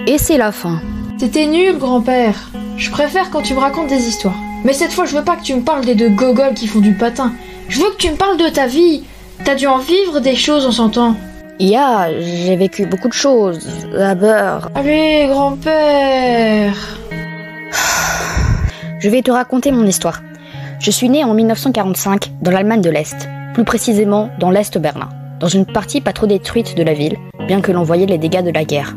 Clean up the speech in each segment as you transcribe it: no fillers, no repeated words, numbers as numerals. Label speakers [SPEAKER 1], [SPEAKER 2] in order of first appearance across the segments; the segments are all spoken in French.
[SPEAKER 1] Et c'est la fin.
[SPEAKER 2] C'était nul, grand-père. Je préfère quand tu me racontes des histoires. Mais cette fois, je veux pas que tu me parles des deux gogoles qui font du patin. Je veux que tu me parles de ta vie. T'as dû en vivre des choses, on s'entend.
[SPEAKER 1] J'ai vécu beaucoup de choses. D'abord...
[SPEAKER 2] Allez, grand-père.
[SPEAKER 1] Je vais te raconter mon histoire. Je suis née en 1945 dans l'Allemagne de l'Est, plus précisément dans l'Est Berlin, dans une partie pas trop détruite de la ville, bien que l'on voyait les dégâts de la guerre.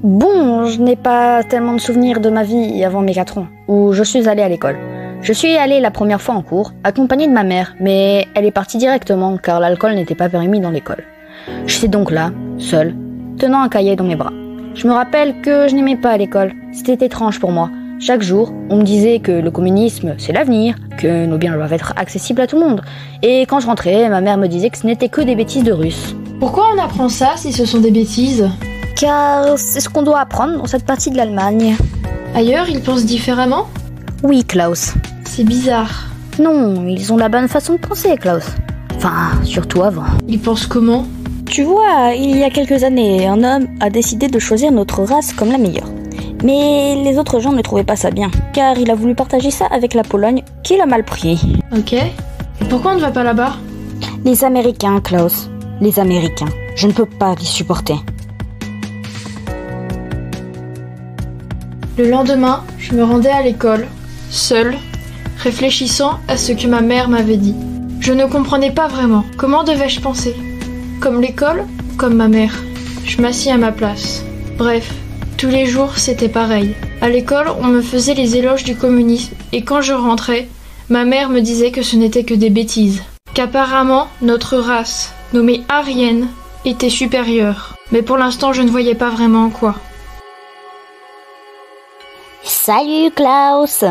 [SPEAKER 1] Bon, je n'ai pas tellement de souvenirs de ma vie avant mes 4 ans, où je suis allée à l'école. Je suis allée la première fois en cours, accompagnée de ma mère, mais elle est partie directement car l'alcool n'était pas permis dans l'école. J'étais donc là, seule, tenant un cahier dans mes bras. Je me rappelle que je n'aimais pas l'école, c'était étrange pour moi. Chaque jour, on me disait que le communisme, c'est l'avenir, que nos biens doivent être accessibles à tout le monde. Et quand je rentrais, ma mère me disait que ce n'était que des bêtises de Russes.
[SPEAKER 2] Pourquoi on apprend ça si ce sont des bêtises?
[SPEAKER 1] Car c'est ce qu'on doit apprendre dans cette partie de l'Allemagne.
[SPEAKER 2] Ailleurs, ils pensent différemment?
[SPEAKER 1] Oui, Klaus.
[SPEAKER 2] C'est bizarre.
[SPEAKER 1] Non, ils ont la bonne façon de penser, Klaus. Enfin, surtout avant.
[SPEAKER 2] Ils pensent comment?
[SPEAKER 1] Tu vois, il y a quelques années, un homme a décidé de choisir notre race comme la meilleure. Mais les autres gens ne trouvaient pas ça bien, car il a voulu partager ça avec la Pologne, qui l'a mal pris.
[SPEAKER 2] Ok. Et pourquoi on ne va pas là-bas?
[SPEAKER 1] Les Américains, Klaus. Les Américains. Je ne peux pas les supporter.
[SPEAKER 2] Le lendemain, je me rendais à l'école, seule, réfléchissant à ce que ma mère m'avait dit. Je ne comprenais pas vraiment. Comment devais-je penser? Comme l'école ou comme ma mère? Je m'assis à ma place. Bref, tous les jours, c'était pareil. À l'école, on me faisait les éloges du communisme, et quand je rentrais, ma mère me disait que ce n'était que des bêtises. Qu'apparemment, notre race, nommée Aryenne, était supérieure. Mais pour l'instant, je ne voyais pas vraiment en quoi.
[SPEAKER 1] Salut Klaus.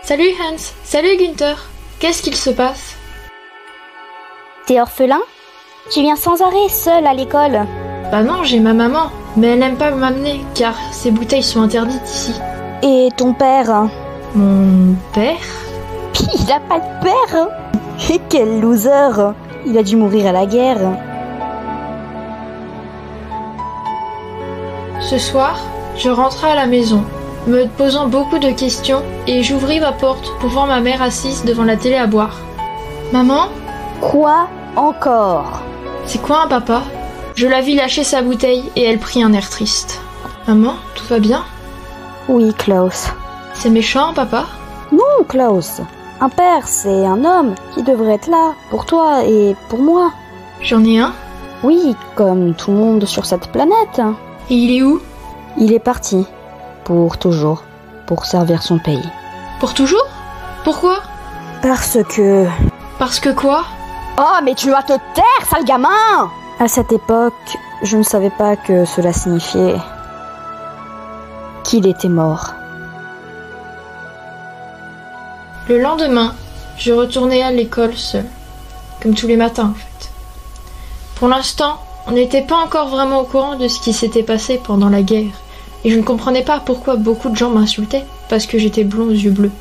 [SPEAKER 2] Salut Hans. Salut Günther. Qu'est-ce qu'il se passe?
[SPEAKER 1] T'es orphelin? Tu viens sans arrêt, seul à l'école.
[SPEAKER 2] Bah non, j'ai ma maman, mais elle n'aime pas m'amener, car ces bouteilles sont interdites ici.
[SPEAKER 1] Et ton père?
[SPEAKER 2] Mon père?
[SPEAKER 1] Il a pas de père. Et quel loser. Il a dû mourir à la guerre.
[SPEAKER 2] Ce soir, je rentrai à la maison, me posant beaucoup de questions, et j'ouvris ma porte pour voir ma mère assise devant la télé à boire. Maman?
[SPEAKER 1] Quoi encore?
[SPEAKER 2] C'est quoi un papa? Je la vis lâcher sa bouteille et elle prit un air triste. Maman, tout va bien?
[SPEAKER 1] Oui, Klaus.
[SPEAKER 2] C'est méchant, papa?
[SPEAKER 1] Non, Klaus. Un père, c'est un homme qui devrait être là pour toi et pour moi.
[SPEAKER 2] J'en ai un?
[SPEAKER 1] Oui, comme tout le monde sur cette planète.
[SPEAKER 2] Et il est où?
[SPEAKER 1] Il est parti. Pour toujours. Pour servir son pays.
[SPEAKER 2] Pour toujours? Pourquoi?
[SPEAKER 1] Parce que...
[SPEAKER 2] Parce que quoi?
[SPEAKER 1] Oh, mais tu vas te taire, sale gamin! À cette époque, je ne savais pas que cela signifiait qu'il était mort.
[SPEAKER 2] Le lendemain, je retournai à l'école seule, comme tous les matins en fait. Pour l'instant, on n'était pas encore vraiment au courant de ce qui s'était passé pendant la guerre, et je ne comprenais pas pourquoi beaucoup de gens m'insultaient, parce que j'étais blond aux yeux bleus.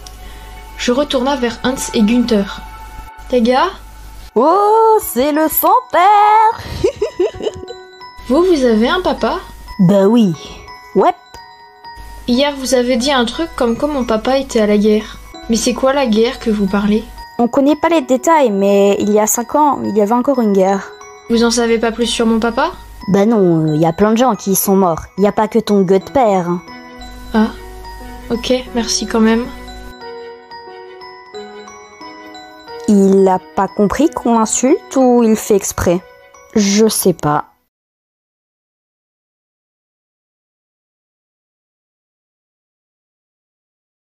[SPEAKER 2] Je retourna vers Hans et Günther. Les gars?
[SPEAKER 1] Oh, c'est le sans-père!
[SPEAKER 2] Vous avez un papa?
[SPEAKER 1] Bah oui. Ouais.
[SPEAKER 2] Hier, vous avez dit un truc comme quoi mon papa était à la guerre. Mais c'est quoi la guerre que vous parlez?
[SPEAKER 1] On connaît pas les détails, mais il y a 5 ans, il y avait encore une guerre.
[SPEAKER 2] Vous en savez pas plus sur mon papa?
[SPEAKER 1] Bah non, il y a plein de gens qui y sont morts. Il y a pas que ton gueux de père.
[SPEAKER 2] Ah, ok, merci quand même.
[SPEAKER 1] Il a pas compris qu'on l'insulte ou il fait exprès? Je sais pas.